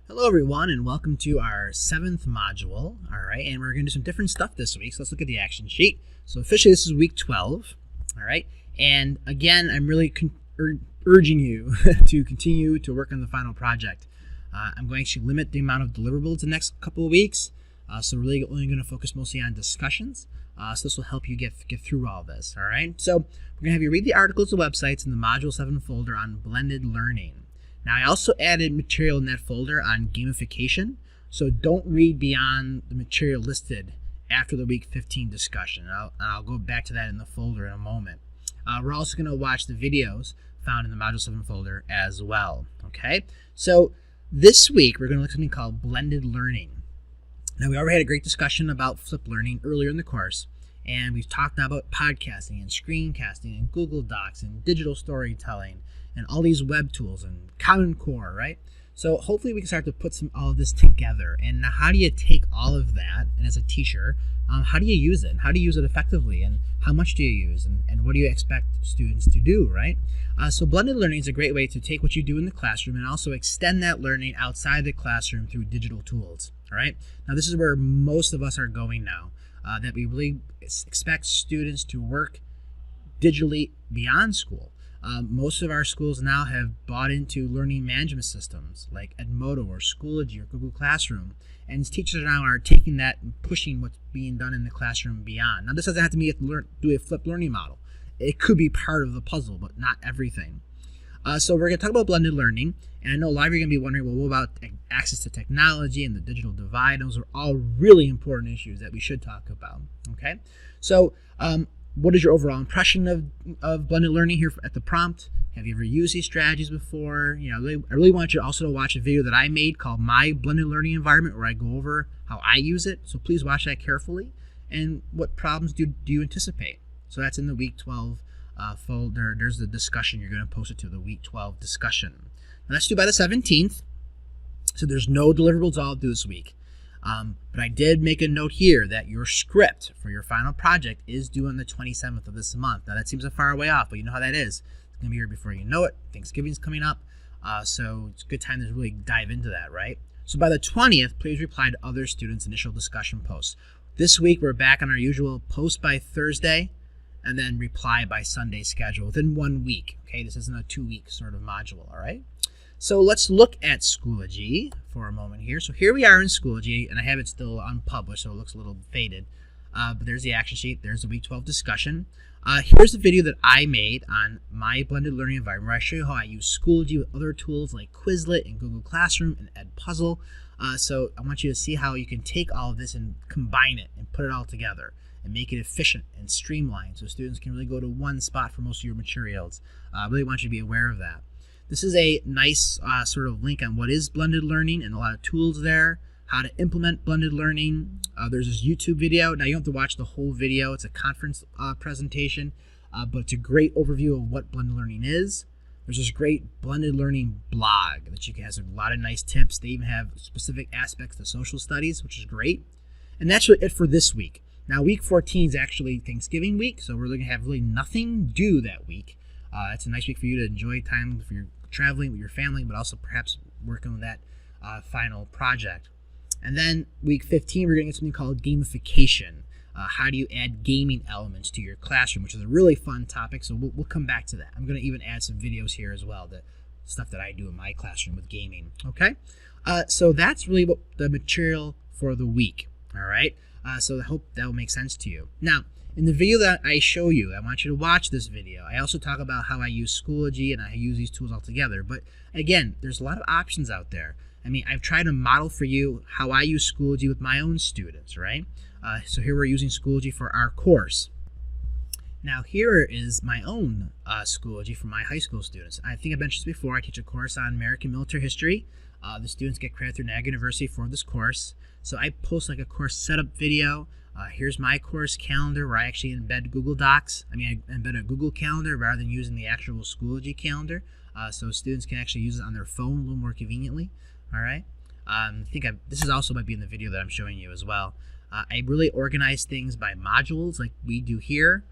Hello everyone and welcome to our 7th module, alright, and we're going to do some different stuff this week, so let's look at the action sheet. So officially this is week 12, alright, and again I'm really urging you to continue to work on the final project. I'm going to limit the amount of deliverables the next couple of weeks, so really only going to focus mostly on discussions, so this will help you get through all this, alright. So we're going to have you read the articles and websites in the Module 7 folder on blended learning. Now, I also added material in that folder on gamification, so don't read beyond the material listed after the week 15 discussion. I'll go back to that in the folder in a moment. We're also going to watch the videos found in the Module 7 folder as well, okay? So this week, we're going to look at something called blended learning. Now, we already had a great discussion about flipped learning earlier in the course, and we've talked about podcasting and screencasting and Google Docs and digital storytelling and all these web tools and Common Core, right? So hopefully we can start to put all of this together. And now how do you take all of that, and as a teacher, how do you use it? And how do you use it effectively? And how much do you use? And what do you expect students to do, right? So blended learning is a great way to take what you do in the classroom and also extend that learning outside the classroom through digital tools, all right? Now this is where most of us are going now, that we really expect students to work digitally beyond school. Most of our schools now have bought into learning management systems like Edmodo or Schoology or Google Classroom, and teachers now are taking that and pushing what's being done in the classroom beyond. Now, this doesn't have to be do a flipped learning model. It could be part of the puzzle, but not everything. So we're going to talk about blended learning, and I know a lot of you are going to be wondering, well, what about access to technology and the digital divide? Those are all really important issues that we should talk about, okay? So, what is your overall impression of blended learning here at the prompt? Have you ever used these strategies before? You know, I really want you also to watch a video that I made called My Blended Learning Environment, where I go over how I use it. So please watch that carefully. And what problems do you anticipate? So that's in the week 12 folder. There's the discussion. You're going to post it to the week 12 discussion. Now that's due by the 17th. So there's no deliverables all due this week. But I did make a note here that your script for your final project is due on the 27th of this month. Now that seems a far way off, but you know how that is. It's going to be here before you know it. Thanksgiving's coming up, so it's a good time to really dive into that, right? So by the 20th, please reply to other students' initial discussion posts. This week, we're back on our usual post by Thursday, and then reply by Sunday schedule within 1 week. Okay, this isn't a 2-week sort of module, all right? So let's look at Schoology for a moment here. So here we are in Schoology, and I have it still unpublished, so it looks a little faded. But there's the action sheet. There's the week 12 discussion. Here's the video that I made on my blended learning environment, where I show you how I use Schoology with other tools like Quizlet and Google Classroom and Edpuzzle. So I want you to see how you can take all of this and combine it and put it all together and make it efficient and streamlined so students can really go to one spot for most of your materials. I really want you to be aware of that. This is a nice sort of link on what is blended learning and a lot of tools there, how to implement blended learning. There's this YouTube video. Now, you don't have to watch the whole video. It's a conference presentation, but it's a great overview of what blended learning is. There's this great blended learning blog that has a lot of nice tips. They even have specific aspects to social studies, which is great. And that's really it for this week. Now, week 14 is actually Thanksgiving week, so we're going to have really nothing due that week. It's a nice week for you to enjoy time for your traveling with your family, but also perhaps working on that final project. And then week 15, we're going to get something called gamification. How do you add gaming elements to your classroom, which is a really fun topic, so we'll come back to that. I'm going to even add some videos here as well, the stuff that I do in my classroom with gaming, okay? So that's really what the material for the week, all right? So I hope that will make sense to you. Now, in the video that I show you, I want you to watch this video. I also talk about how I use Schoology and I use these tools all together. But again, there's a lot of options out there. I mean, I've tried to model for you how I use Schoology with my own students, right? So here we're using Schoology for our course. Now here is my own Schoology for my high school students. I think I mentioned this before. I teach a course on American military history. The students get credit through Niagara University for this course. So I post like a course setup video. Here's my course calendar where I actually embed Google Docs. I embed a Google Calendar rather than using the actual Schoology calendar. So students can actually use it on their phone a little more conveniently. All right. This also might be in the video that I'm showing you as well. I really organize things by modules like we do here.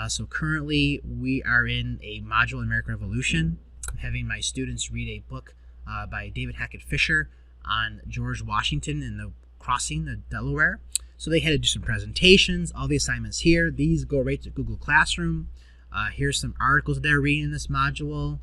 So currently we are in a module in American Revolution. I'm having my students read a book by David Hackett Fisher on George Washington and the crossing, the Delaware. So they had to do some presentations, all the assignments here. These go right to Google Classroom. Here's some articles they're reading in this module.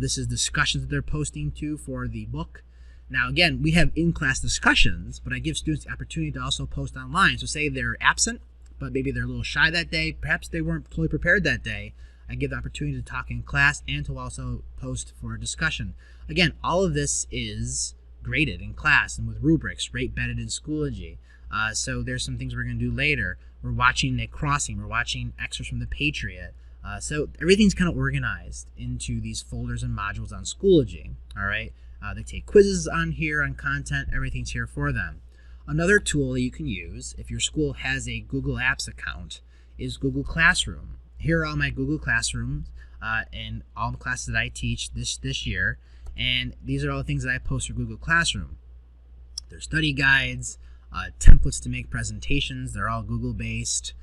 This is discussions that they're posting to for the book. Now, again, we have in-class discussions, but I give students the opportunity to also post online. So say they're absent, but maybe they're a little shy that day. Perhaps they weren't totally prepared that day. I give the opportunity to talk in class and to also post for a discussion. Again, all of this is graded in class and with rubrics, right, embedded in Schoology. So there's some things we're going to do later. We're watching a crossing. We're watching excerpts from the Patriot. So everything's kind of organized into these folders and modules on Schoology. All right. They take quizzes on here on content. Everything's here for them. Another tool that you can use if your school has a Google Apps account is Google Classroom. Here are all my Google Classrooms and all the classes that I teach this year. And these are all the things that I post for Google Classroom. There's study guides, templates to make presentations. They're all Google-based,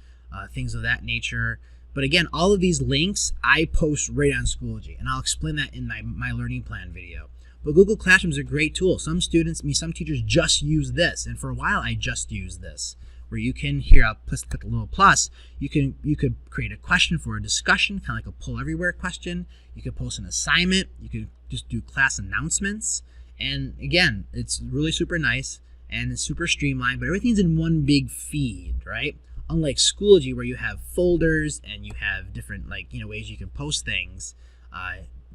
things of that nature. But again, all of these links I post right on Schoology, and I'll explain that in my learning plan video. But Google Classroom is a great tool. Some teachers just use this, and for a while I just used this, where you can, here I'll click a little plus, you could create a question for a discussion, kind of like a poll everywhere question. You could post an assignment. You could just do class announcements. And again, it's really super nice and it's super streamlined, but everything's in one big feed, right? Unlike Schoology, where you have folders and you have different ways you can post things.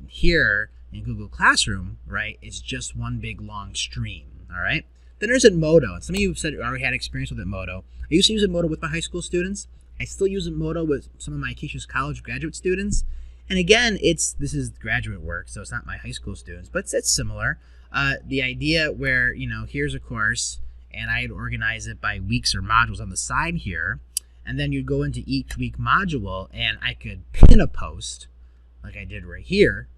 Here in Google Classroom, right, it's just one big long stream. All right. Then there's Edmodo, and some of you have said you already had experience with Edmodo. I used to use Edmodo with my high school students. I still use Edmodo with some of my Acacia's College graduate students. And again, this is graduate work, so it's not my high school students, but it's similar. The idea where here's a course, and I'd organize it by weeks or modules on the side here, and then you'd go into each week module, and I could pin a post, like I did right here,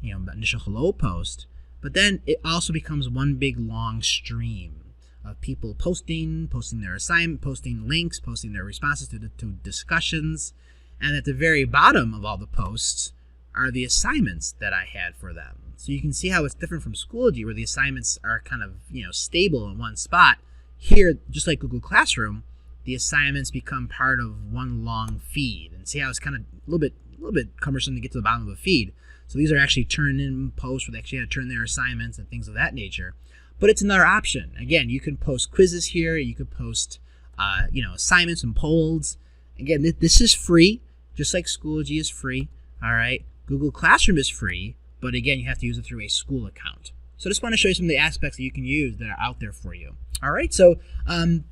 initial hello post, but then it also becomes one big long stream of people posting their assignment, posting links, posting their responses to discussions, and at the very bottom of all the posts are the assignments that I had for them. So you can see how it's different from Schoology, where the assignments are kind of stable in one spot. Here, just like Google Classroom, the assignments become part of one long feed, and see how it's kind of a little bit cumbersome to get to the bottom of a feed. So these are actually turn-in posts where they actually had to turn their assignments and things of that nature. But it's another option. Again, you can post quizzes here. You could post, assignments and polls. Again, this is free, just like Schoology is free. All right. Google Classroom is free, but again, you have to use it through a school account. So I just want to show you some of the aspects that you can use that are out there for you. All right. So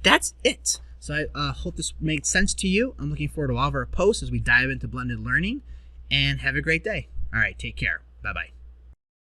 that's it. So I hope this made sense to you. I'm looking forward to all of our posts as we dive into blended learning, and have a great day. All right, take care. Bye-bye.